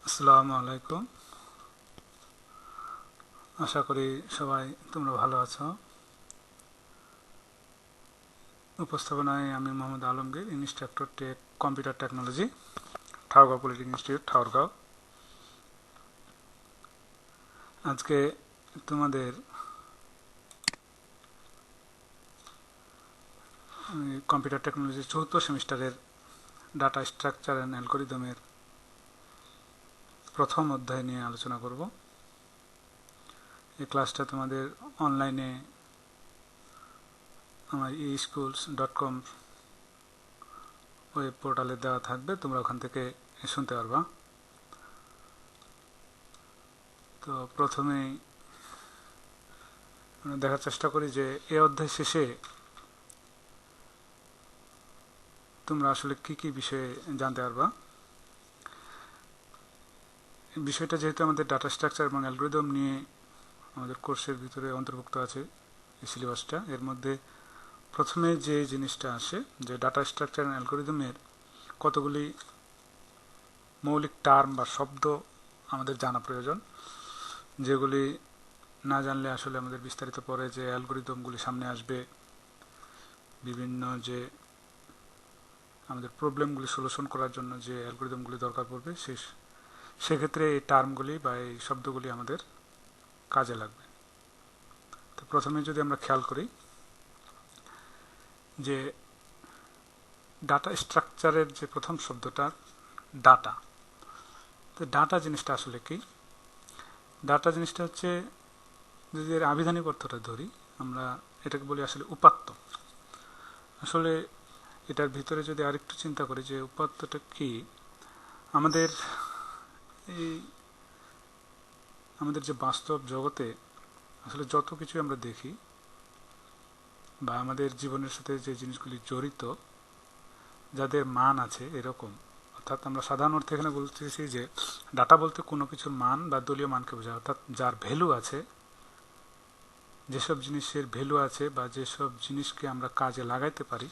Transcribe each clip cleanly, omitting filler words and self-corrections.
আসসালামু আলাইকুম। আশা করি সবাই তোমরা ভালো আছো। উপস্থাপনায় আমি Mohammad Alamgir, instructor take computer technology, Thakurgaon polytechnic institute, Thakurgaon. আজকে তোমাদের কম্পিউটার টেকনোলজির চতুর্থ সেমিস্টারের ডাটা স্ট্রাকচার অ্যান্ড অ্যালগোরিদমের প্রথম অধ্যায় নিয়ে আলোচনা করব। এই ক্লাসটা তোমাদের অনলাইনে আমার eschools.com ওয়েব পোর্টালে দেওয়া থাকবে, তোমরা ওখান থেকে শুনতে পারবা। তো প্রথমেই আমরা দেখার চেষ্টা করি যে এই অধ্যায় শেষে তোমরা আসলে কি কি বিষয়ে জানতে পারবা। বিষয়টা যেহেতু আমাদের ডাটা স্ট্রাকচার এবং অ্যালগোরিদম নিয়ে আমাদের কোর্সের ভিতরে অন্তর্ভুক্ত আছে এই সিলেবাসটা, এর মধ্যে প্রথমে যে জিনিসটা আসে যে ডাটা স্ট্রাকচার অ্যান্ড অ্যালগোরিদমের কতগুলি মৌলিক টার্ম বা শব্দ আমাদের জানা প্রয়োজন, যেগুলি না জানলে আসলে আমাদের বিস্তারিত পরে যে অ্যালগোরিদমগুলি সামনে আসবে, বিভিন্ন যে আমাদের প্রবলেমগুলি সলিউশন করার জন্য যে অ্যালগোরিদমগুলি দরকার পড়বে সেক্ষেত্রে এই টার্মগুলি বা এই শব্দগুলি আমাদের কাজে লাগবে। তো প্রথমে যদি আমরা খেয়াল করি যে ডাটা স্ট্রাকচারের যে প্রথম শব্দটা ডাটা, তো ডাটা জিনিসটা আসলে কি? ডাটা জিনিসটা হচ্ছে, যদি এর আবিধানিক অর্থটা ধরি, আমরা এটাকে বলি আসলে উপাত্ত। আসলে এটার ভিতরে যদি আরেকটু চিন্তা করি যে উপাত্তটা কি, আমাদের এই আমাদের যে বাস্তব জগতে আসলে যত কিছু আমরা দেখি বা আমাদের জীবনের সাথে যে জিনিসগুলি জড়িত, যাদের মান আছে এরকম, অর্থাৎ আমরা সাধারণ অর্থে এখানে বলতেছি যে ডাটা বলতে কোনো কিছুর মান বা দলীয় মানকে বোঝায়, অর্থাৎ যার ভ্যালু আছে, যেসব জিনিসের ভ্যালু আছে বা যেসব জিনিসকে আমরা কাজে লাগাইতে পারি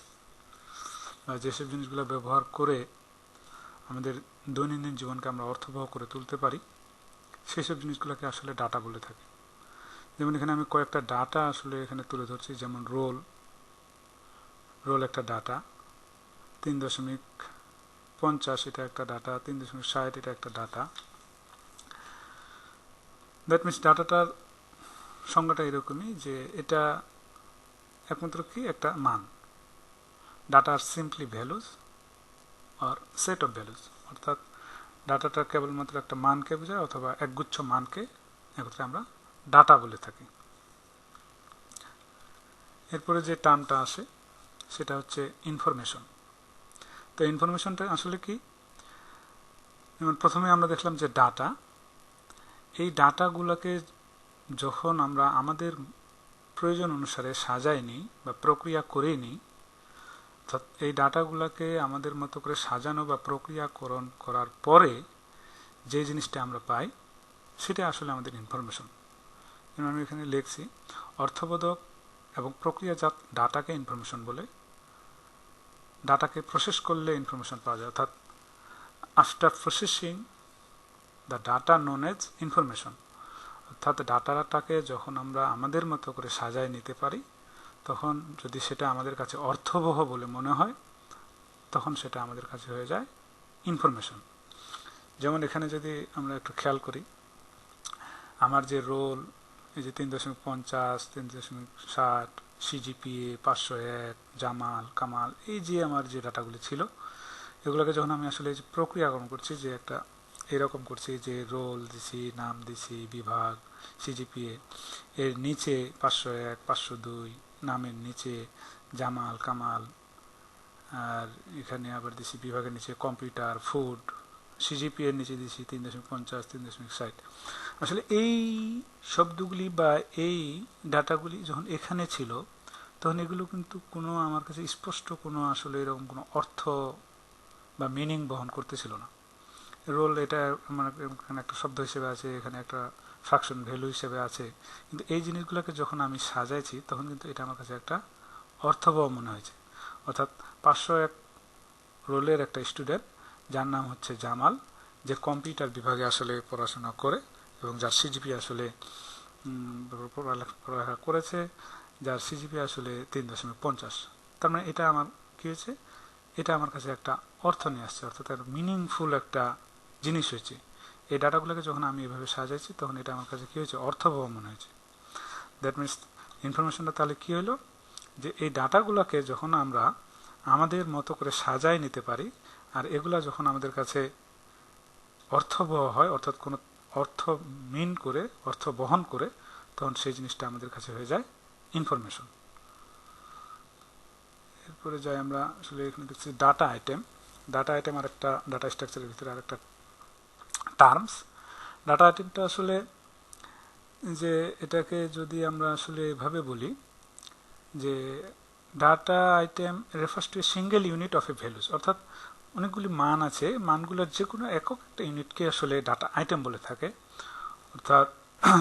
বা যেসব জিনিসগুলো ব্যবহার করে আমাদের দৈনন্দিন জীবনকে আমরা অর্থবহ করে তুলতে পারি, সেসব জিনিসগুলোকে আসলে ডাটা বলে থাকি। যেমন এখানে আমি কয়েকটা ডাটা আসলে এখানে তুলে ধরছি, যেমন রোল একটা ডাটা, 3.50 এটা একটা ডাটা, 3.60 এটা একটা ডাটা। দ্যাট মিনস ডাটাটার সংজ্ঞাটা এরকমই যে এটা একমাত্র কি একটা মান। ডাটা আর সিম্পলি ভ্যালুজ আর সেট অফ ভ্যালুজ, অর্থাৎ ডাটাটা কেবলমাত্র একটা মানকে বোঝায় অথবা একগুচ্ছ মানকে একত্রে আমরা ডাটা বলে থাকি। এরপরে যে টার্মটা আসে সেটা হচ্ছে ইনফরমেশন। তো ইনফরমেশনটা আসলে কি? যেমন প্রথমে আমরা দেখলাম যে ডাটা, এই ডাটাগুলোকে যখন আমরা আমাদের প্রয়োজন অনুসারে সাজাই নিই বা প্রক্রিয়া করে নিই, অর্থাৎ এই ডাটাগুলোকে আমাদের মতো করে সাজানো বা প্রক্রিয়াকরণ করার পরে যে জিনিসটা আমরা পাই সেটা আসলে আমাদের ইনফরমেশন। যেমন আমি এখানে লিখছি, অর্থবোধক এবং প্রক্রিয়াজাত ডাটাকে ইনফরমেশন বলে। ডাটাকে প্রসেস করলে ইনফরমেশন পাওয়া যায়, অর্থাৎ after processing the data known as information, অর্থাৎ ডাটাটাকে যখন আমরা আমাদের মতো করে সাজায় নিতে পারি, তখন যদি সেটা আমাদের কাছে অর্থবহ বলে মনে হয়, তখন সেটা আমাদের কাছে হয়ে যায় ইনফরমেশন। যেমন এখানে যদি আমরা একটু খেয়াল করি, আমার যে রোল, এই যে 3.50, 3.60, সিজিপিএ 501, জামাল, কামাল, এই যে আমার যে ডাটাগুলি ছিল, এগুলোকে যখন আমি আসলে প্রক্রিয়াকরণ করছি, যে একটা এরকম করছি যে রোল দিছি, নাম দিছি, বিভাগ, সিজিপিএ, এর নিচে 501, 502, নামের নিচে জামাল, কামাল, আর এখানে আবার দিছি বিভাগের নিচে কম্পিউটার, ফুড, সিজিপি এর নিচে দিছি 3.50, 3.60। আসলে এই শব্দগুলি বা এই ডাটাগুলি যখন এখানে ছিল, তখন এগুলো কিন্তু কোনো আমার কাছে স্পষ্ট কোনো আসলে এরকম কোনো অর্থ বা মিনিং বহন করতেছিল না। রোল এটা মানে এখানে একটা শব্দ হিসেবে আছে, এখানে একটা ফ্র্যাকশন ভ্যালু হিসেবে আছে, কিন্তু এই জিনিসগুলোকে যখন আমি সাজাইছি তখন কিন্তু এটা আমার কাছে একটা অর্থবহ মনে হয়েছে। অর্থাৎ 501 রোলের একটা স্টুডেন্ট যার নাম হচ্ছে জামাল, যে কম্পিউটার বিভাগে আসলে পড়াশোনা করে এবং যার সিজিপি আসলে পড়ালেখা করেছে, যার সিজিপি আসলে 3.50। তার মানে এটা আমার কি হয়েছে, এটা আমার কাছে একটা অর্থ নিয়ে আসছে, অর্থাৎ একটা মিনিংফুল একটা জিনিস হয়েছে। এই ডাটাগুলোকে যখন আমি এভাবে সাজাইছি তখন এটা আমার কাছে কি হয়েছে, অর্থবহ মনে হয়েছে। দ্যাট মিনস ইনফরমেশনটা তাহলে কি হলো, যে এই ডাটাগুলোকে যখন আমরা আমাদের মতো করে সাজায় নিতে পারি আর এগুলা যখন আমাদের কাছে অর্থবহ হয়, অর্থাৎ কোনো অর্থ মিন করে, অর্থ বহন করে, তখন সেই জিনিসটা আমাদের কাছে হয়ে যায় ইনফরমেশন। এরপরে যাই আমরা আসলে এখানে দেখছি ডাটা আইটেম। ডাটা আইটেম আর একটা ডাটা স্ট্রাকচারের ভিতরে আর একটা টার্মস। ডাটা আইটেমটা আসলে যে এটাকে যদি আমরা আসলে এভাবে বলি যে data item refers to a single unit of A values, অর্থাৎ অনেকগুলি মান আছে, মানগুলোর যে কোনো একক একটা ইউনিটকে আসলে ডাটা আইটেম বলে থাকে। অর্থাৎ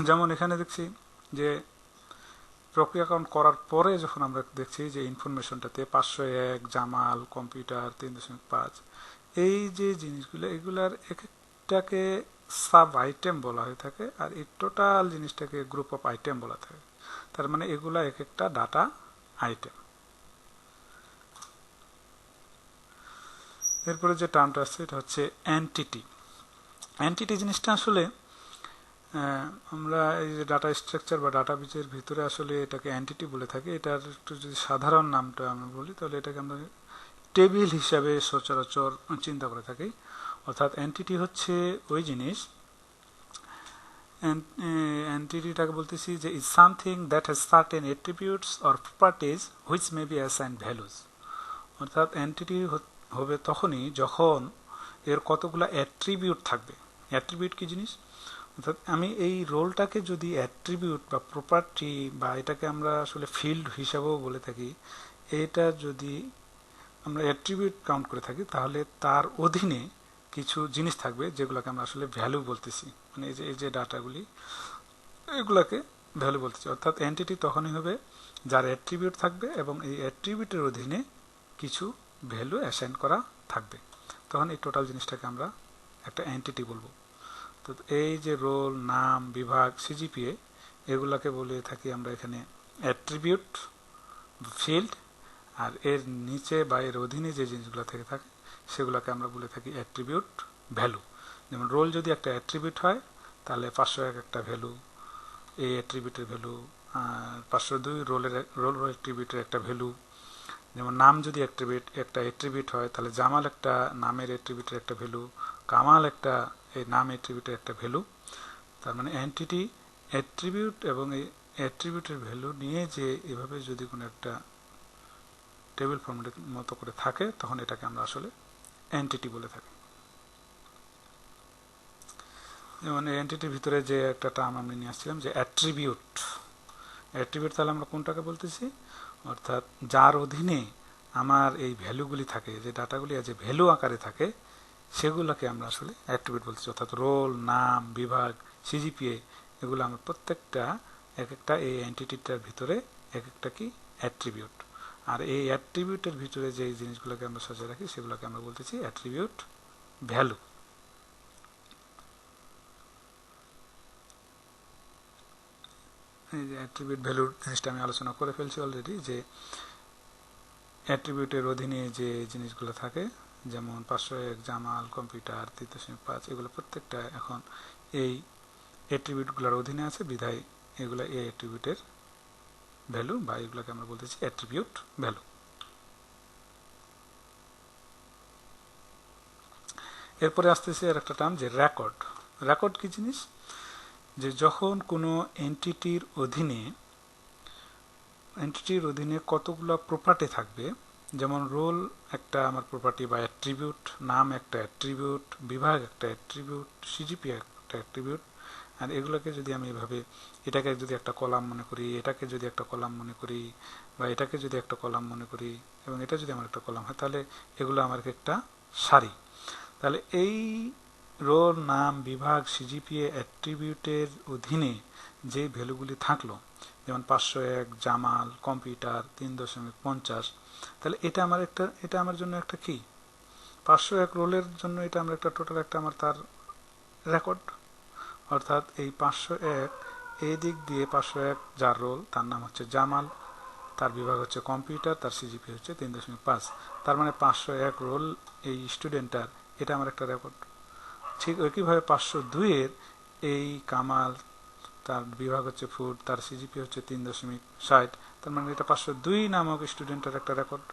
যেমন এখানে দেখছি যে প্রক্রিয়াকরণ করার পরে যখন আমরা দেখছি যে ইনফরমেশনটাতে 501 জামাল কম্পিউটার 3.5, এই যে জিনিসগুলো এগুলার এক একটাকে সাব আইটেম বলা হয়ে থাকে আর এই টোটাল জিনিসটাকে গ্রুপ অফ আইটেম বলা থাকে। তার মানে এগুলা এক একটা ডাটা আইটেম। এরপরে যে টার্মটা আসছে এটা হচ্ছে এন্টিটি। এন্টিটি জিনিসটা আসলে আমরা এই যে ডাটা স্ট্রাকচার বা ডাটাবেজের ভিতরে আসলে এটাকে এন্টিটি বলে থাকি। এটার একটু যদি সাধারণ নামটা আমরা বলি তাহলে এটাকে আমরা টেবিল হিসাবে সচরাচর চিন্তা করে থাকি। অর্থাৎ এন্টিটি হচ্ছে ওই জিনিস, এন্টিটিটাকে বলতেছি যে is something that has certain attributes or properties which may be assigned values. অর্থাৎ এন্টিটি হবে তখনই যখন এর কতগুলো অ্যাট্রিবিউট থাকবে। অ্যাট্রিবিউট কি জিনিস, অর্থাৎ আমি এই রোলটাকে যদি অ্যাট্রিবিউট বা প্রপার্টি বা এটাকে আমরা আসলে ফিল্ড হিসাবেও বলে থাকি, এটা যদি আমরা অ্যাট্রিবিউট কাউন্ট করে থাকি তাহলে তার অধীনে কিছু জিনিস থাকবে যেগুলোকে আমরা আসলে ভ্যালু বলতেছি। মানে এই যে ডাটাগুলি এগুলাকে ভ্যালু বলতেছি। অর্থাৎ এন্টিটি তখনই হবে যার অ্যাট্রিবিউট থাকবে এবং এই অ্যাট্রিবিউটের অধীনে কিছু ভ্যালু অ্যাসাইন করা থাকবে, তখন এই টোটাল জিনিসটাকে আমরা একটা এন্টিটি বলবো। তো এই যে রোল, নাম, বিভাগ, সিজিপিএ এগুলাকে বলে থাকি আমরা এখানে অ্যাট্রিবিউট, ফিল্ড, আর এর নিচে বা এর অধীনে যে জিনিসগুলো থেকে থাকে সেগুলোকে আমরা বলে থাকি অ্যাট্রিবিউট ভ্যালু। যেমন রোল যদি একটা অ্যাট্রিবিউট হয় তাহলে 501 একটা ভ্যালু, এই অ্যাট্রিবিউটের ভ্যালু। 502 রোল অ্যাট্রিবিউটের একটা ভ্যালু। যেমন নাম যদি একটা অ্যাট্রিবিউট হয় তাহলে জামাল একটা নামের অ্যাট্রিবিউটের একটা ভ্যালু, কামাল একটা এই নাম অ্যাট্রিবিউটের একটা ভ্যালু। তার মানে এন্টিটি অ্যাট্রিবিউট এবং এই অ্যাট্রিবিউটের ভ্যালু নিয়ে যে এভাবে যদি কোনো একটা টেবিল ফর্মেটের মতো করে থাকে তখন এটাকে আমরা আসলে এন্টিটি বলে থাকি। যেমন এই এন্টিটির ভিতরে যে একটা টার্ম আমি নিয়ে আসছিলাম যে অ্যাট্রিবিউট। অ্যাট্রিবিউট তাহলে আমরা কোনটাকে বলতেছি, অর্থাৎ যার অধীনে আমার এই ভ্যালুগুলি থাকে, যে ডাটাগুলি যে ভ্যালু আকারে থাকে সেগুলোকে আমরা আসলে অ্যাট্রিবিউট বলতেছি। অর্থাৎ রোল, নাম, বিভাগ, সিজিপিএ এগুলো আমরা প্রত্যেকটা এক একটা এই এন্টিটিটার ভিতরে এক একটা কি অ্যাট্রিবিউট। আর এই অ্যাট্রিবিউটের ভিতরে যে জিনিসগুলোকে আমরা সাজিয়ে রাখি সেগুলোকে আমরা বলতেছি অ্যাট্রিবিউট ভ্যালু। এই যে অ্যাট্রিবিউট ভ্যালুর জিনিসটা আমি আলোচনা করে ফেলছি অলরেডি, যে অ্যাট্রিবিউটের অধীনে যে জিনিসগুলো থাকে যেমন 501 জামাল কম্পিউটার 3.5 এগুলো প্রত্যেকটা এখন এই অ্যাট্রিবিউটগুলোর অধীনে আছে, বিধায় এগুলো এই অ্যাট্রিবিউটের ভ্যালু বা এগুলোকে আমরা বলতেছি অ্যাট্রিবিউট ভ্যালু। এরপরে আসতেছে আর একটা টার্ম যে রেকর্ড। রেকর্ড কি জিনিস, যে যখন কোনো এন্টিটির অধীনে কতগুলো প্রপার্টি থাকবে, যেমন রোল একটা আমার প্রপার্টি বা অ্যাট্রিবিউট, নাম একটা অ্যাট্রিবিউট, বিভাগ একটা অ্যাট্রিবিউট, সিজিপি একটা অ্যাট্রিবিউট। আর এগুলোকে যদি আমি এভাবে এটাকে যদি একটা কলাম মনে করি, এটাকে যদি একটা কলাম মনে করি, বা এটাকে যদি একটা কলাম মনে করি এবং এটা যদি আমার একটা কলাম হয়, তাহলে এগুলো আমার একটা সারি। তাহলে এই রোল, নাম, বিভাগ, সিজিপিএ অ্যাট্রিবিউটের অধীনে যে ভ্যালুগুলি থাকলো, যেমন 501 জামাল কম্পিউটার 3.50, তাহলে এটা আমার জন্য একটা কি 501 রোলের জন্য এটা আমরা একটা টোটাল একটা আমার তার রেকর্ড, অর্থাৎ এই 501 এই দিক দিয়ে 501 যার রোল তার নাম হচ্ছে জামাল, তার বিভাগ হচ্ছে কম্পিউটার, তার সিজিপি হচ্ছে 3.5, তার মানে 501 রোল এই স্টুডেন্টটার, এটা আমার একটা রেকর্ড। ঠিক একইভাবে 502 এই কামাল, তার বিভাগ হচ্ছে ফুড, তার সিজিপি হচ্ছে 3.60, তার মানে এটা 502 নামক স্টুডেন্টের একটা রেকর্ড।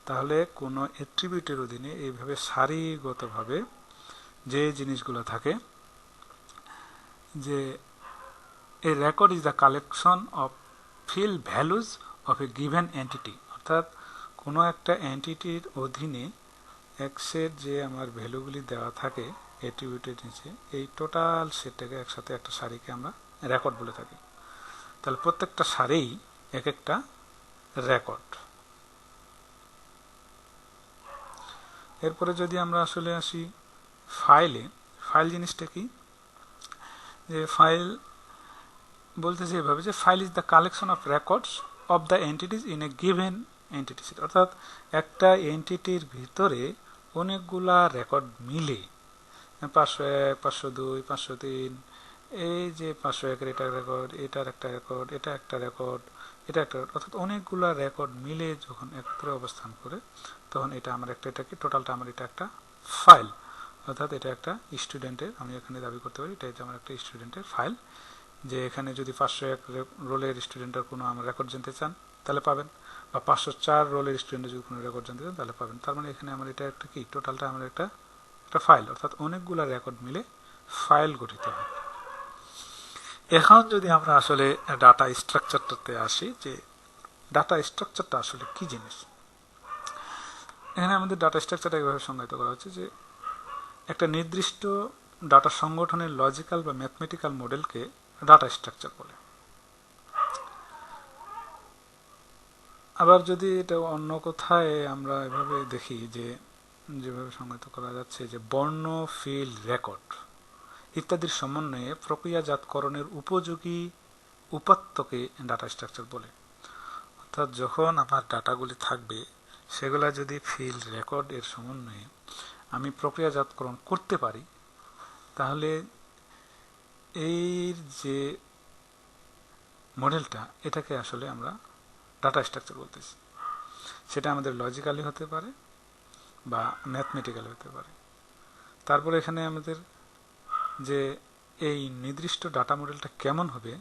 তাহলে কোনো অ্যাট্রিবিউটের অধীনে এইভাবে সারিগতভাবে যে জিনিসগুলো থাকে, যে a record is the collection of field values of a given entity, অর্থাৎ কোনো একটা এন্টিটির অধীনে এক্সের যে আমার ভ্যালুগুলি দেওয়া থাকে অ্যাট্রিবিউটের নিচে, এই টোটাল সেটটাকে একসাথে একটা সারিকে আমরা রেকর্ড বলে থাকি। তাহলে প্রত্যেকটা সারিই এক একটা রেকর্ড। এরপরে যদি আমরা আসলে আসি ফাইলে, ফাইল জিনিসটা কি, যে ফাইল বলতেছে এভাবে যে file is the collection of records of the entities in a given entity set, অর্থাৎ একটা এন্টিটির ভিতরে অনেকগুলা রেকর্ড মিলে 501, 502, 503, এই যে 501-এর এটা রেকর্ড, এটার একটা রেকর্ড, এটা একটা রেকর্ড, এটা একটা, অর্থাৎ অনেকগুলা রেকর্ড মিলে যখন একত্রে অবস্থান করে তখন এটা আমার একটা, এটা কি টোটালটা আমার এটা একটা ফাইল, অর্থাৎ এটা একটা স্টুডেন্টের, আমি এখানে দাবি করতে পারি এটা আমার একটা স্টুডেন্টের ফাইল। যে এখানে যদি 501 রোলের স্টুডেন্টের কোনো আমার রেকর্ড জানতে চান তাহলে পাবেন, বা 504 রোলের স্টুডেন্টের যদি কোনো রেকর্ড জানতে চান তাহলে পাবেন। তার মানে এখানে আমার এটা একটা কি, টোটালটা আমার একটা ফাইল, অর্থাৎ অনেকগুলা রেকর্ড মিলে ফাইল গঠিত হয়। এখন যদি আমরা আসলে ডাটা স্ট্রাকচারটাতে আসি, যে ডাটা স্ট্রাকচারটা আসলে কি জিনিস, এখানে আমাদের ডাটা স্ট্রাকচারটা এইভাবে সংজ্ঞায়িত করা হচ্ছে যে একটা নির্দিষ্ট ডাটা সংগঠনের লজিক্যাল বা ম্যাথমেটিক্যাল মডেলকে ডাটা স্ট্রাকচার বলে। আবার যদি এটা অন্য কোথায় আমরা এভাবে দেখি, যে যেভাবে সংজ্ঞায়িত করা যাচ্ছে যে বর্ণ, ফিল্ড, রেকর্ড ইত্যাদির সমন্বয়ে প্রক্রিয়াজাতকরণের উপযোগী উপাত্তকে ডাটা স্ট্রাকচার বলে। অর্থাৎ যখন আমার ডাটাগুলি থাকবে সেগুলা যদি ফিল্ড, রেকর্ড এর সমন্বয়ে আমি প্রক্রিয়াজাতকরণ করতে পারি, তাহলে এই যে মডেলটা, এটাকে আসলে আমরা ডাটা স্ট্রাকচার বলতেছি। সেটা আমাদের লজিক্যালি হতে পারে বা ম্যাথমেটিক্যালি হতে পারে। তারপরে এখানে আমাদের যে এই নির্দিষ্ট ডাটা মডেলটা কেমন হবে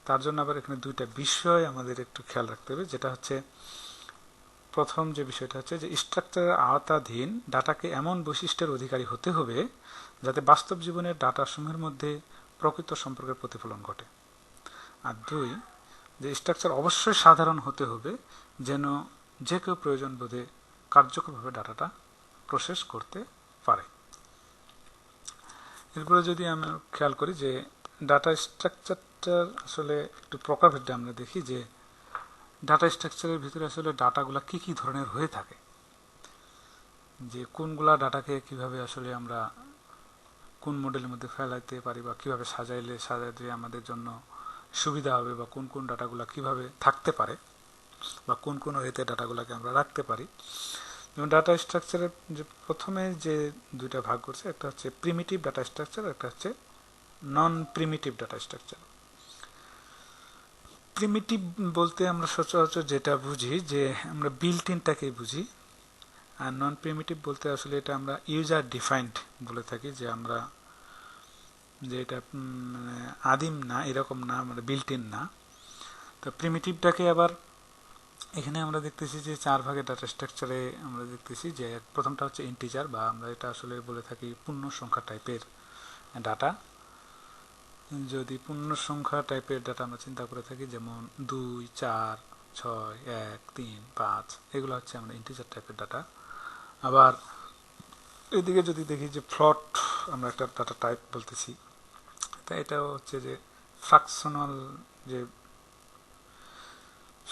তার জন্য আবার এখানে দুইটা বিষয় আমাদের একটু খেয়াল রাখতে হবে। যেটা হচ্ছে, প্রথম যে বিষয়টা হচ্ছে যে স্ট্রাকচারের আওতাধীন ডাটাকে এমন বৈশিষ্ট্যের অধিকারী হতে হবে যাতে বাস্তব জীবনের ডাটাসমূহের মধ্যে প্রকৃত সম্পর্কের প্রতিফলন ঘটে। আর দুই, যে স্ট্রাকচার অবশ্যই সাধারণ হতে হবে যেন যে কেউ প্রয়োজন বোধে কার্যকরভাবে ডাটাটা প্রসেস করতে পারে। এরপরে যদি আমরা খেয়াল করি যে ডাটা স্ট্রাকচারটার আসলে একটু প্রকারভেদে আমরা দেখি যে ডাটা স্ট্রাকচারের ভিতরে আসলে ডাটাগুলা কি কি ধরনের হয়ে থাকে, যে কোনগুলা ডাটাকে কিভাবে আসলে আমরা কোন মডেলের মধ্যে ফেলাইতে পারি বা কিভাবে সাজাইলে আমাদের জন্য সুবিধা হবে, বা কোন কোন ডাটাগুলা কিভাবে থাকতে পারে, বা কোন কোন ওয়েতে ডাটাগুলাকে আমরা রাখতে পারি। যেমন ডাটা স্ট্রাকচারের যে প্রথমে যে দুইটা ভাগ করছে, একটা হচ্ছে প্রিমিটিভ ডাটা স্ট্রাকচার, একটা হচ্ছে নন প্রিমিটিভ ডাটা স্ট্রাকচার। প্রিমিটিভ বলতে আমরা সচরাচর যেটা বুঝি যে আমরা বিল্ট ইনটাকেই বুঝি, আর নন প্রিমিটিভ বলতে আসলে এটা আমরা ইউজার ডিফাইন্ড বলে থাকি, যে আমরা যে এটা মানে আদিম না, এরকম না, মানে বিল্ট ইন না। তো প্রিমিটিভটাকে আবার এখানে আমরা দেখতেছি যে 4 ভাগে ডাটা স্ট্রাকচারে আমরা দেখতেছি যে প্রথমটা হচ্ছে ইন্টিজার, বা আমরা এটা আসলে বলে থাকি পূর্ণ সংখ্যা টাইপের ডাটা। যদি পূর্ণ সংখ্যা টাইপের ডাটা আমরা চিন্তা করে থাকি, যেমন 2, 4, 6, 1, 3, 5, এগুলো হচ্ছে আমরা ইন্টিজার টাইপের ডাটা। আবার এদিকে যদি দেখি যে ফ্লট আমরা একটা ডাটা টাইপ বলতেছি, তা এটাও হচ্ছে যে ফ্র্যাকশনাল যে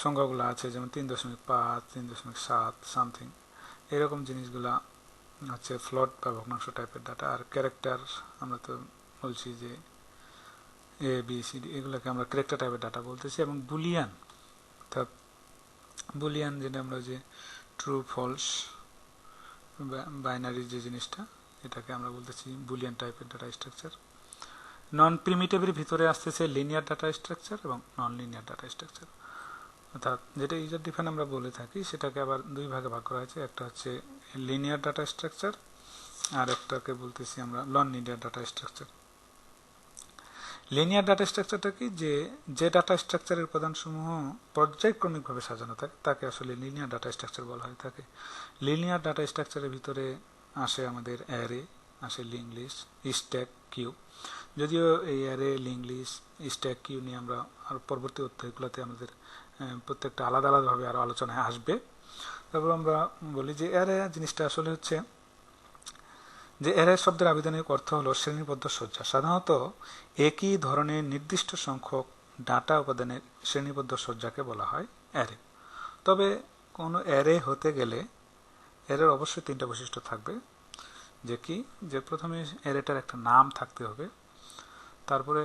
সংখ্যাগুলো আছে, যেমন 3.5, 3.7 সামথিং, এরকম জিনিসগুলা হচ্ছে ফ্লট বা ভগ্নাংশ টাইপের ডাটা। আর ক্যারেক্টার আমরা তো বলছি যে এ বি সি ডি, এগুলোকে আমরা ক্যারেক্টার টাইপের ডাটা বলতেছি। এবং বুলিয়ান, অর্থাৎ বুলিয়ান যেটা আমরা যে ট্রু ফলস বাইনারি যে জিনিসটা, এটাকে আমরা বলতেছি বুলিয়ান টাইপের ডাটা স্ট্রাকচার। নন প্রিমিটিভের ভিতরে আসতেছে লিনিয়ার ডাটা স্ট্রাকচার এবং নন লিনিয়ার ডাটা স্ট্রাকচার, অর্থাৎ যেটা ইউজার ডিফাইন আমরা বলে থাকি সেটাকে আবার দুই ভাগে ভাগ করা হয়েছে। একটা হচ্ছে লিনিয়ার ডাটা স্ট্রাকচার আর একটাকে বলতেছি আমরা non linear data structure. Linear data স্ট্রাকচারটা কি, যে ডাটা স্ট্রাকচারের উপাদানসমূহ পর্যায়ক্রমিকভাবে সাজানো থাকে তাকে আসলে লিনিয়ার ডাটা স্ট্রাকচার বলা হয়ে থাকে। লিনিয়ার ডাটা স্ট্রাকচারের ভিতরে আসে আমাদের অ্যারে, আসে লিঙ্ক লিস্ট, স্ট্যাক, কিউ। যদিও এই array, link list, stack, queue নিয়ে আমরা আর পরবর্তী অধ্যায়গুলোতে আমাদের প্রত্যেকটা আলাদা আলাদাভাবে আরও আলোচনায় আসবে। তারপর আমরা বলি যে অ্যারে জিনিসটা আসলে হচ্ছে যে অ্যারে শব্দের আবিধানিক অর্থ হলো শ্রেণীবদ্ধ সজ্জা। সাধারণত একই ধরনের নির্দিষ্ট সংখ্যক ডাটা উপাদানের শ্রেণীবদ্ধ সজ্জাকে বলা হয় অ্যারে। তবে কোনো অ্যারে হতে গেলে অ্যারের অবশ্যই তিনটা বৈশিষ্ট্য থাকবে, যে কি, যে প্রথমে অ্যারেটার একটা নাম থাকতে হবে, তারপরে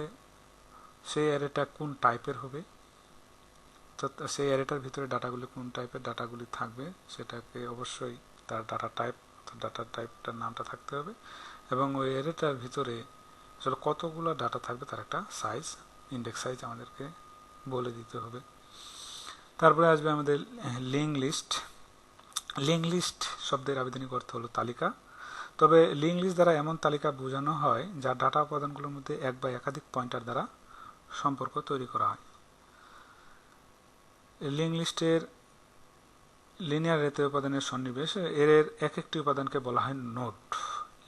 সেই অ্যারেটা কোন টাইপের হবে, তো সেই অ্যারেটার ভিতরে ডাটাগুলি কোন টাইপের ডাটাগুলি থাকবে সেটাকে অবশ্যই তার ডাটা টাইপটার নামটা থাকতে হবে, এবং ওই অ্যারেটার ভিতরে আসলে কতগুলো ডাটা থাকবে তার একটা সাইজ, ইন্ডেক্স সাইজ আমাদেরকে বলে দিতে হবে। তারপরে আসবে আমাদের লিঙ্ক লিস্ট। লিঙ্ক লিস্ট শব্দের আবিধানিক অর্থ হলো তালিকা। তবে লিঙ্ক লিস্ট দ্বারা এমন তালিকা বোঝানো হয় যা ডাটা উপাদানগুলোর মধ্যে এক বা একাধিক পয়েন্টার দ্বারা সম্পর্ক তৈরি করা হয়। লিঙ্ক লিস্টের লিনিয়ার অ্যারে উপাদানের সন্নিবেশ, এর এক একটি উপাদানকে বলা হয় নোড।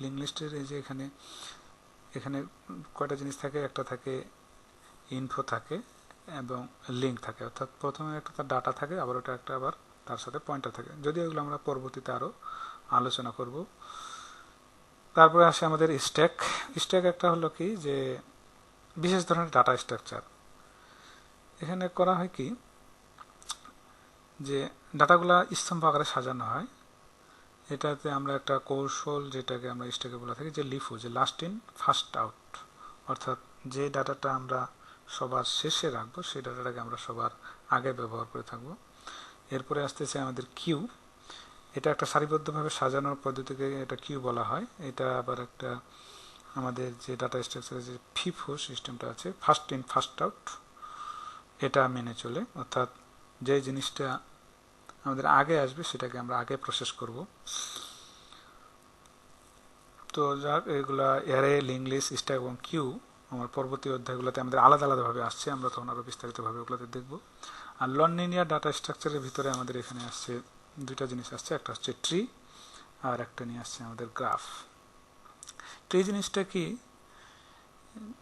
লিঙ্ক লিস্টের এই যে এখানে কয়টা জিনিস থাকে, একটা থাকে ইনফো থাকে এবং লিঙ্ক থাকে, অর্থাৎ প্রথমে একটা তার ডাটা থাকে, আবার ওটা একটা আবার তার সাথে পয়েন্টার থাকে, যদিও এগুলো আমরা পরবর্তীতে আরও আলোচনা করব। তারপরে আসে আমাদের স্ট্যাক। স্ট্যাক একটা হলো কি, যে বিশেষ ধরনের ডাটা স্ট্রাকচার। এখানে করা হয় কি, যে ডাটাগুলা স্তম্ভ আকারে সাজানো হয়। এটাতে আমরা একটা কৌশল, যেটাকে আমরা স্ট্যাকে বলে থাকি যে লিফো, যে লাস্ট ইন ফার্স্ট আউট, অর্থাৎ যে ডাটাটা আমরা সবার শেষে রাখবো সেই ডাটাটাকে আমরা সবার আগে ব্যবহার করে থাকবো। এরপরে আসতেছে আমাদের কিউ। এটা একটা সারিবদ্ধভাবে সাজানোর পদ্ধতিকে এটা কিউ বলা হয়। এটা আবার একটা আমাদের যে ডাটা স্ট্রাকচারের যে ফিফো সিস্টেমটা আছে, ফার্স্ট ইন ফার্স্ট আউট, এটা মেনে চলে, অর্থাৎ যে জিনিসটা আমাদের আগে আসবে সেটাকে আমরা আগে প্রসেস করব। তো যাক, এগুলা অ্যারে, লিঙ্ক লিস্ট, স্ট্যাক এবং কিউ আমার পরবর্তী অধ্যায়গুলোতে আমাদের আলাদা আলাদাভাবে আসছে, আমরা তখন আরও বিস্তারিতভাবে ওগুলোতে দেখব। আর নন লিনিয়ার ডাটা স্ট্রাকচারের ভিতরে আমাদের এখানে আসছে দুইটা জিনিস আসছে, একটা হচ্ছে ট্রি আর একটা নিয়ে আসছে আমাদের গ্রাফ। ট্রি জিনিসটা কি,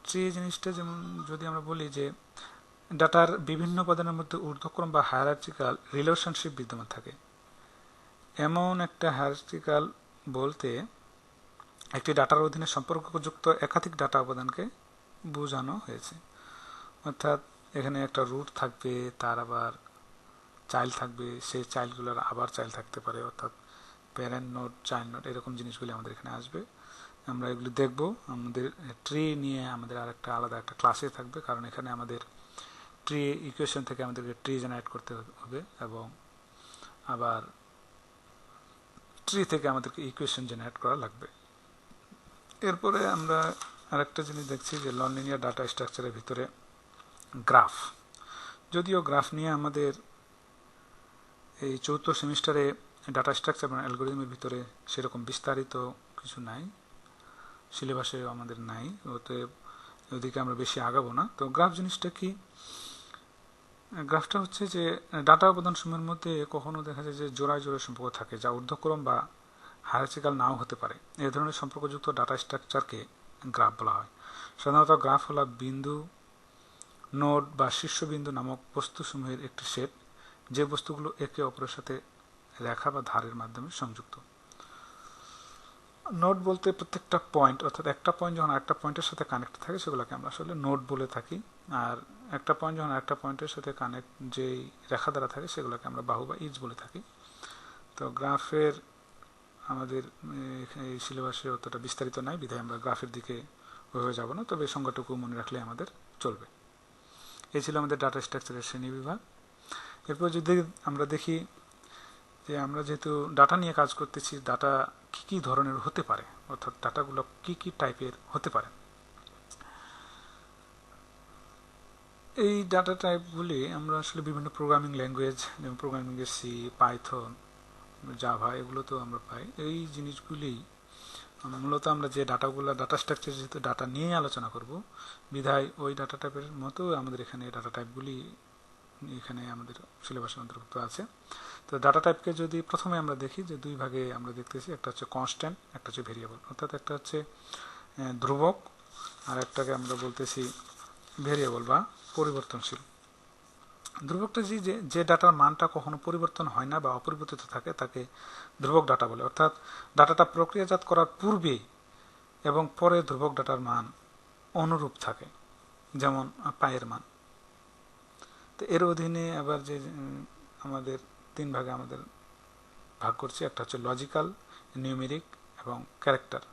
ট্রি জিনিসটা যেমন যদি আমরা বলি যে ডাটার বিভিন্ন উপাদানের মধ্যে ঊর্ধ্বক্রম বা হায়ারার্চিক্যাল রিলেশনশিপ বিদ্যমান থাকে, এমন একটা হায়ারার্চিক্যাল বলতে একটি ডাটার অধীনে সম্পর্কযুক্ত একাধিক ডাটা উপাদানকে বোঝানো হয়েছে। অর্থাৎ এখানে একটা রুট থাকবে, তার আবার চাইল্ড থাকবে, সেই চাইল্ডগুলোর আবার চাইল্ড থাকতে পারে, অর্থাৎ প্যারেন্ট নোড, চাইল্ড নোড, এরকম জিনিসগুলি আমাদের এখানে আসবে, আমরা এগুলি দেখব। আমাদের ট্রি নিয়ে আমাদের আর একটা আলাদা একটা ক্লাসে থাকবে, কারণ এখানে আমাদের ট্রি ইকুয়েশন থেকে আমাদেরকে ট্রি জেনারেট করতে হবে এবং আবার ট্রি থেকে আমাদেরকে ইকুয়েশন জেনারেট করা লাগবে। এরপরে আমরা আরেকটা জিনিস দেখছি যে নন লিনিয়ার ডাটা স্ট্রাকচারের ভিতরে গ্রাফ। যদিও গ্রাফ নিয়ে আমাদের এই চতুর্থ সেমিস্টারে ডাটা স্ট্রাকচার এবং অ্যালগরিদমের ভিতরে সেরকম বিস্তারিত কিছু নাই, সিলেবাসে আমাদের নাই, অতএব ওদিকে আমরা বেশি আগাবো না। তো গ্রাফ জিনিসটা কি, গ্রাফটা হচ্ছে যে ডাটা উপাদান সমূহের মধ্যে কখনো দেখা যায় যে জোড়ায় জোড়ায় সম্পর্ক থাকে, যা ঊর্ধ্বক্রম বা হায়ারার্চিক্যাল নাও হতে পারে। এই ধরনের সম্পর্কযুক্ত ডাটা স্ট্রাকচারকে গ্রাফ বলা হয়। সাধারণত গ্রাফ হলো বিন্দু, নোড বা শীর্ষবিন্দু নামক বস্তুসমূহের একটি সেট, যে বস্তুগুলো একে অপরের সাথে রেখা বা ধারের মাধ্যমে সংযুক্ত। নোড বলতে প্রত্যেকটা পয়েন্ট, অর্থাৎ একটা পয়েন্ট যখন আরেকটা পয়েন্টের সাথে কানেক্ট থাকে সেগুলোকে আমরা আসলে নোড বলে থাকি, আর একটা পয়েন্ট যখন আরেকটা পয়েন্টের সাথে কানেক্ট যেই রেখা দ্বারা থাকে সেগুলোকে আমরা বাহু বা ইজ বলে থাকি। তো গ্রাফের আমাদের এই সিলেবাসে অতটা বিস্তারিত নাই, বিধায় আমরা গ্রাফের দিকে ওইভাবে যাব না, তবে সংজ্ঞাটুকু মনে রাখলে আমাদের চলবে। এই ছিল আমাদের ডাটা স্ট্রাকচারের শ্রেণীবিভাগ। এরপর যদি আমরা দেখি যে আমরা যেহেতু ডাটা নিয়ে কাজ করতেছি, ডাটা কি কি ধরনের হতে পারে, অর্থাৎ ডাটাগুলো কি কি টাইপের হতে পারে। এই ডাটা টাইপগুলি আমরা আসলে বিভিন্ন প্রোগ্রামিং ল্যাঙ্গুয়েজ, যেমন programming language C, Python, Java, এগুলো তো আমরা পাই। এই জিনিসগুলি মূলত আমরা যে ডাটাগুলো, ডাটা স্ট্রাকচার, যেহেতু ডাটা নিয়ে আলোচনা করব, বিধায় ওই ডাটা টাইপের মতো আমাদের এখানে ডাটা টাইপগুলি এখানে আমাদের সিলেবাসের অন্তর্ভুক্ত আছে। তো ডাটা টাইপকে যদি প্রথমে আমরা দেখি, যে দুই ভাগে আমরা দেখতেছি, একটা হচ্ছে কনস্ট্যান্ট, একটা হচ্ছে ভেরিয়েবল। অর্থাৎ একটা হচ্ছে ধ্রুবক, আর একটাকে আমরা বলতেছি ভেরিয়েবল বা পরিবর্তনশীল। ধ্রুবকটা যে ডাটার মানটা কখনো পরিবর্তন হয় না বা অপরিবর্তিত থাকে, তাকে ধ্রুবক ডাটা বলে। অর্থাৎ ডাটাটা প্রক্রিয়াজাত করার পূর্বে এবং পরে ধ্রুবক ডাটার মান অনুরূপ থাকে, যেমন পায়ের মান। তো এর অধীনে আবার যে আমাদের তিন ভাগে আমাদের ভাগ করছি, একটা হচ্ছে লজিক্যাল, নিউমেরিক এবং ক্যারেক্টার।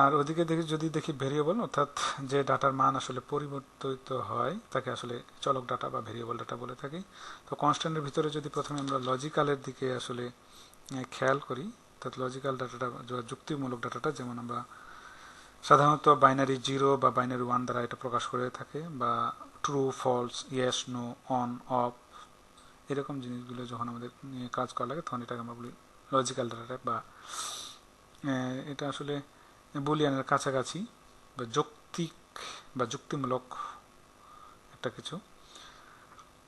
আর ওদিকে যদি দেখি ভেরিয়েবল, অর্থাৎ যে ডাটার মান আসলে পরিবর্তিত হয়, তাকে আসলে চলক ডাটা বা ভেরিয়েবল ডাটা বলে থাকি। তো কনস্ট্যান্টের ভিতরে যদি প্রথমে আমরা লজিক্যালের দিকে আসলে খেয়াল করি, অর্থাৎ লজিক্যাল ডাটাটা, যুক্তিমূলক ডাটাটা, যেমন আমরা সাধারণত বাইনারি 0 বা বাইনারি 1 দ্বারা এটা প্রকাশ করে থাকে, বা true, false, yes, no, on, off, এরকম জিনিসগুলো যখন আমাদের কাজ করা লাগে, তখন এটাকে আমরা বলি লজিক্যাল ডাটা টাইপ, বা এটা আসলে বুলিয়ানের কাছাকাছি বা যৌক্তিক বা যুক্তিমূলক একটা কিছু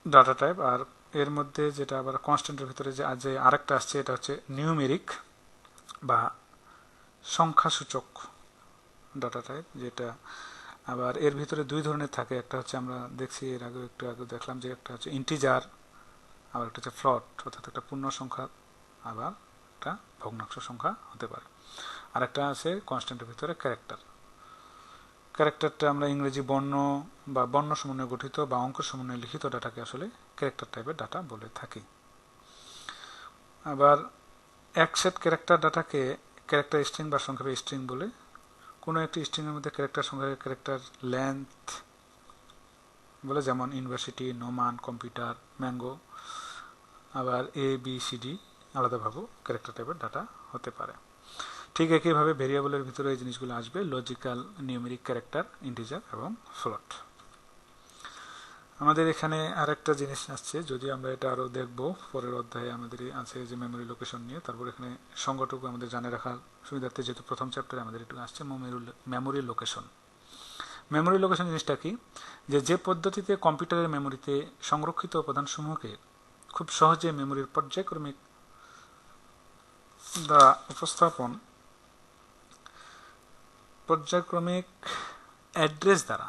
ডাটা টাইপ। আর এর মধ্যে যেটা আবার কনস্ট্যান্টের ভিতরে যে আরেকটা আসছে, এটা হচ্ছে নিউমেরিক বা সংখ্যাসূচক ডাটা টাইপ, যেটা আবার এর ভিতরে দুই ধরনের থাকে। একটা হচ্ছে আমরা দেখছি এর আগে, একটু আগে দেখলাম, যে একটা হচ্ছে ইন্টিজার, আবার একটা হচ্ছে ফ্লট, অর্থাৎ একটা পূর্ণ সংখ্যা আবার একটা ভগ্নাংশ সংখ্যা হতে পারে। আর একটা আছে কনস্ট্যান্টের ভিতরে ক্যারেক্টার। ক্যারেক্টারটা আমরা ইংরেজি বর্ণ বা বর্ণ সমন্বয়ে গঠিত বা অঙ্ক সমন্বয়ে লিখিত ডাটাকে আসলে ক্যারেক্টার টাইপের ডাটা বলে থাকি। আবার এক সেট ক্যারেক্টার ডাটাকে ক্যারেক্টার স্ট্রিং বা সংক্ষেপে স্ট্রিং বলে। কোনো একটি স্ট্রিংয়ের মধ্যে ক্যারেক্টার সংখ্যা ক্যারেক্টার লেন্থ বলে, যেমন ইউনিভার্সিটি, নোমান, কম্পিউটার, ম্যাঙ্গো। আবার এ, বি, সি, ডি আলাদাভাবেও ক্যারেক্টার টাইপের ডাটা হতে পারে। ঠিক একইভাবে ভেরিয়েবলের ভিতরে এই জিনিসগুলো আসবে: লজিক্যাল, নিউমেরিক, ক্যারেক্টার, ইন্টিজার এবং ফ্লোট। আমাদের এখানে আরেকটা জিনিস আসছে, যদি আমরা এটা আরও দেখব পরের অধ্যায়ে, আমাদের আছে যে মেমোরি লোকেশন নিয়ে। তারপর এখানে সংজ্ঞাটুকু আমাদের জানে রাখার সুবিধার্থে, যেহেতু প্রথম চ্যাপ্টারে আমাদের একটু আসছে মেমোরি লোকেশন। মেমোরি লোকেশন জিনিসটা কি? যে পদ্ধতিতে কম্পিউটারের মেমোরিতে সংরক্ষিত উপাদানসমূহকে খুব সহজে মেমোরির পর্যায়ক্রমিক দ্বারা পর্যায়ক্রমিক অ্যাড্রেস দ্বারা,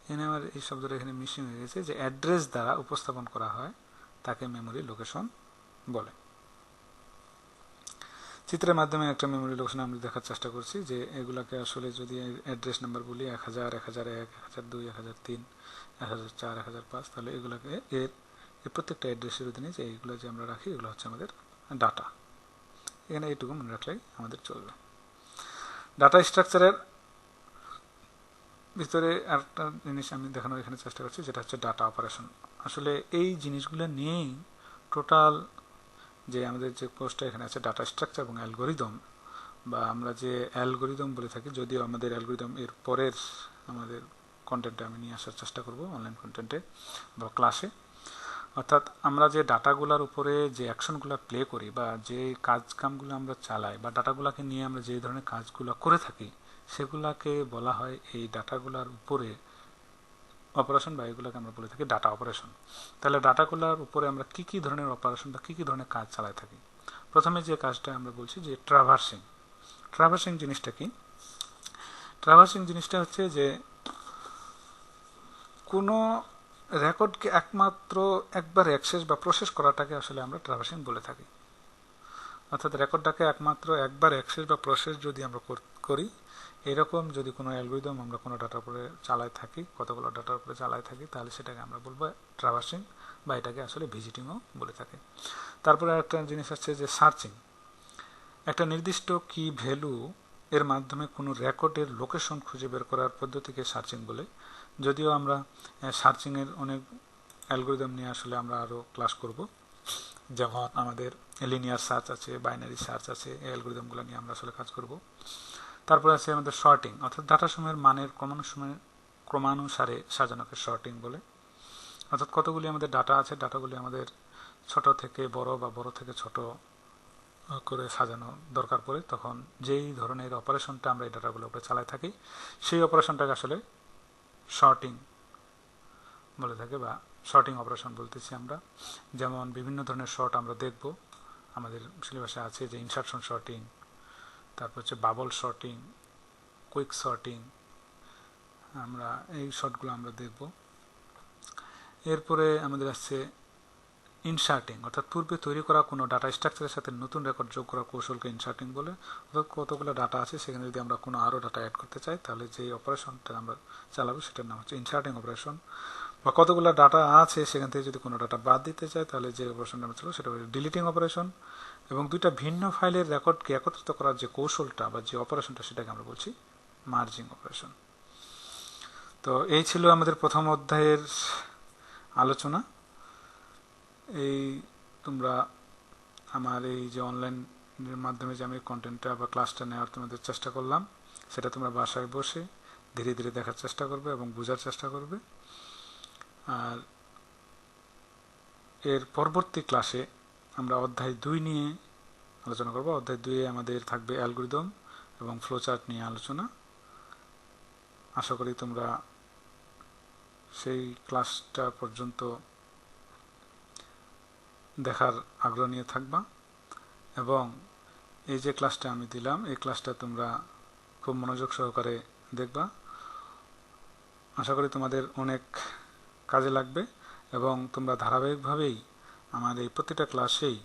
এখানে আমার এই শব্দটা এখানে মিসিং হয়ে গেছে, যে অ্যাড্রেস দ্বারা উপস্থাপন করা হয়, তাকে মেমোরি লোকেশন বলে। চিত্রের মাধ্যমে একটা মেমোরি লোকেশন আমরা দেখার চেষ্টা করছি, যে এগুলাকে আসলে যদি অ্যাড্রেস নাম্বার বলি 1000, 1001, 1002, 1003, 1004, 1005, তাহলে এগুলোকে এর প্রত্যেকটা অ্যাড্রেসের অধীনে যে এইগুলো যে আমরা রাখি, এগুলো হচ্ছে আমাদের ডাটা। এখানে এইটুকু মনে রাখলেই আমাদের চলবে। ডাটা স্ট্রাকচারের ভিতরে আরেকটা জিনিস আমি দেখানোর এখানে চেষ্টা করছি, যেটা হচ্ছে ডাটা অপারেশন। আসলে এই জিনিসগুলো নিয়েই টোটাল যে আমাদের যে কোর্সটা এখানে আছে, ডাটা স্ট্রাকচার এবং অ্যালগোরিদম, বা আমরা যে অ্যালগোরিদম বলে থাকি, যদিও আমাদের অ্যালগোরিদম এর পরের আমাদের কন্টেন্টে আমি নিয়ে আসার চেষ্টা করব, অনলাইন কন্টেন্টে বা ক্লাসে। অর্থাৎ আমরা যে ডাটাগুলোর উপরে যে অ্যাকশনগুলো প্লে করি, বা যে কাজকামগুলো আমরা চালাই, বা ডাটাগুলোকে নিয়ে আমরা যে ধরনের কাজগুলো করে থাকি, সেগুলাকে বলা হয় এই ডাটাগুলোর উপরে অপারেশন, বা এগুলোকে আমরা বলে থাকি ডাটা অপারেশন। তাহলে ডাটাগুলোর উপরে আমরা কি কি ধরনের অপারেশন বা কি কি ধরনের কাজ চালাই থাকি? প্রথমে যে কাজটা আমরা বলছি যে ট্রাভার্সিং। ট্রাভার্সিং জিনিসটা কি? ট্রাভার্সিং জিনিসটা হচ্ছে যে কোনো রেকর্ডকে একমাত্র একবার অ্যাক্সেস বা প্রসেস করাটাকে আসলে আমরা ট্রাভার্সিং বলে থাকি। অর্থাৎ রেকর্ডটাকে একমাত্র একবার অ্যাক্সেস বা প্রসেস যদি আমরা করি, এরকম যদি কোনো অ্যালগোরিদম আমরা কোনো ডাটার উপরে চালায় থাকি, কতগুলো ডাটার উপরে চালায় থাকি, তাহলে সেটাকে আমরা বলবো ট্রাভার্সিং, বা এটাকে আসলে ভিজিটিংও বলে থাকি। তারপরে একটা জিনিস আছে যে সার্চিং। একটা নির্দিষ্ট কি ভ্যালু এর মাধ্যমে কোনো রেকর্ডের লোকেশন খুঁজে বের করার পদ্ধতিকে সার্চিং বলে। যদিও আমরা সার্চিংয়ের অনেক অ্যালগরিদম নিয়ে আসলে আমরা আরও ক্লাস করব। যেমন আমাদের লিনিয়ার সার্চ আছে, বাইনারি সার্চ আছে, এই অ্যালগরিদমগুলো নিয়ে আমরা আসলে কাজ করব। তারপরে আছে আমাদের শর্টিং, অর্থাৎ ডাটা সমূহের মানের ক্রমানুসারে সাজানোকে শর্টিং বলে। অর্থাৎ কতগুলি আমাদের ডাটা আছে, ডাটাগুলি আমাদের ছোট থেকে বড় বা বড় থেকে ছোট করে সাজানো দরকার পড়ে, তখন যেই ধরনের অপারেশনটা আমরা এই ডাটাগুলোর উপরে চালাই থাকি সেই অপারেশনটাকে আসলে শর্টিং বলে থাকে বা শর্টিং অপারেশন বলতেছি আমরা। যেমন বিভিন্ন ধরনের শর্ট আমরা দেখব, আমাদের সিলেবাসে আছে যে ইনসারশন শর্টিং, তারপর হচ্ছে বাবল শর্টিং, কুইক শর্টিং, আমরা এই শর্টগুলো আমরা দেখব। এরপরে আমাদের আসছে ইনসার্টিং, অর্থাৎ পূর্বে তৈরি করা কোনো ডাটা স্ট্রাকচারের সাথে নতুন রেকর্ড যোগ করার কৌশলকে ইনসার্টিং বলে। অর্থাৎ কতগুলো ডাটা আছে, সেখানে যদি আমরা কোনো আরও ডাটা অ্যাড করতে চাই তাহলে যে অপারেশনটা আমরা চালাবো সেটার নাম হচ্ছে ইনসার্টিং অপারেশন। বা কতগুলো ডাটা আছে সেখান থেকে যদি কোনো ডাটা বাদ দিতে চাই তাহলে যে অপারেশনটা আমরা চালাবো সেটা হচ্ছে ডিলিটিং অপারেশন। এবং দুইটা ভিন্ন ফাইলের রেকর্ডকে একত্রিত করার যে কৌশলটা বা যে অপারেশনটা সেটাকে আমরা বলছি মার্জিং অপারেশন। তো এই ছিল আমাদের প্রথম অধ্যায়ের আলোচনা। এই তোমরা আমার এই যে অনলাইনের মাধ্যমে যে আমি কন্টেন্টটা বা ক্লাসটা নেওয়ার তোমাদের চেষ্টা করলাম, সেটা তোমরা বাসায় বসে ধীরে ধীরে দেখার চেষ্টা করবে এবং বোঝার চেষ্টা করবে। আর এর পরবর্তী ক্লাসে আমরা অধ্যায় 2 নিয়ে আলোচনা করব। অধ্যায় 2 আমাদের থাকবে অ্যালগরিদম এবং ফ্লোচার্ট নিয়ে আলোচনা। আশা করি তোমরা সেই ক্লাসটা পর্যন্ত দেখার আগ্রহ নিয়ে থাকবা এবং এই যে ক্লাসটা আমি দিলাম এই ক্লাসটা তোমরা খুব মনোযোগ সহকারে দেখবা। আশা করি তোমাদের অনেক কাজে লাগবে এবং তোমরা ধারাবাহিকভাবেই আমার এই প্রত্যেকটা ক্লাসেই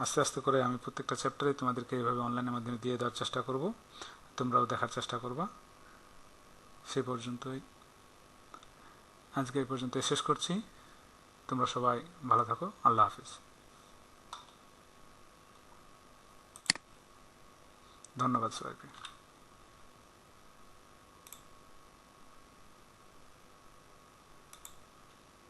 আস্তে আস্তে করে আমি প্রত্যেকটা চ্যাপ্টারে তোমাদেরকে এইভাবে অনলাইনের মাধ্যমে দিয়ে দেওয়ার চেষ্টা করব, তোমরাও দেখার চেষ্টা করবা। সেই পর্যন্তই, আজকে এই পর্যন্ত শেষ করছি। তোমরা সবাই ভালো থাকো। আল্লাহ হাফিজ। ধন্যবাদ সবাইকে।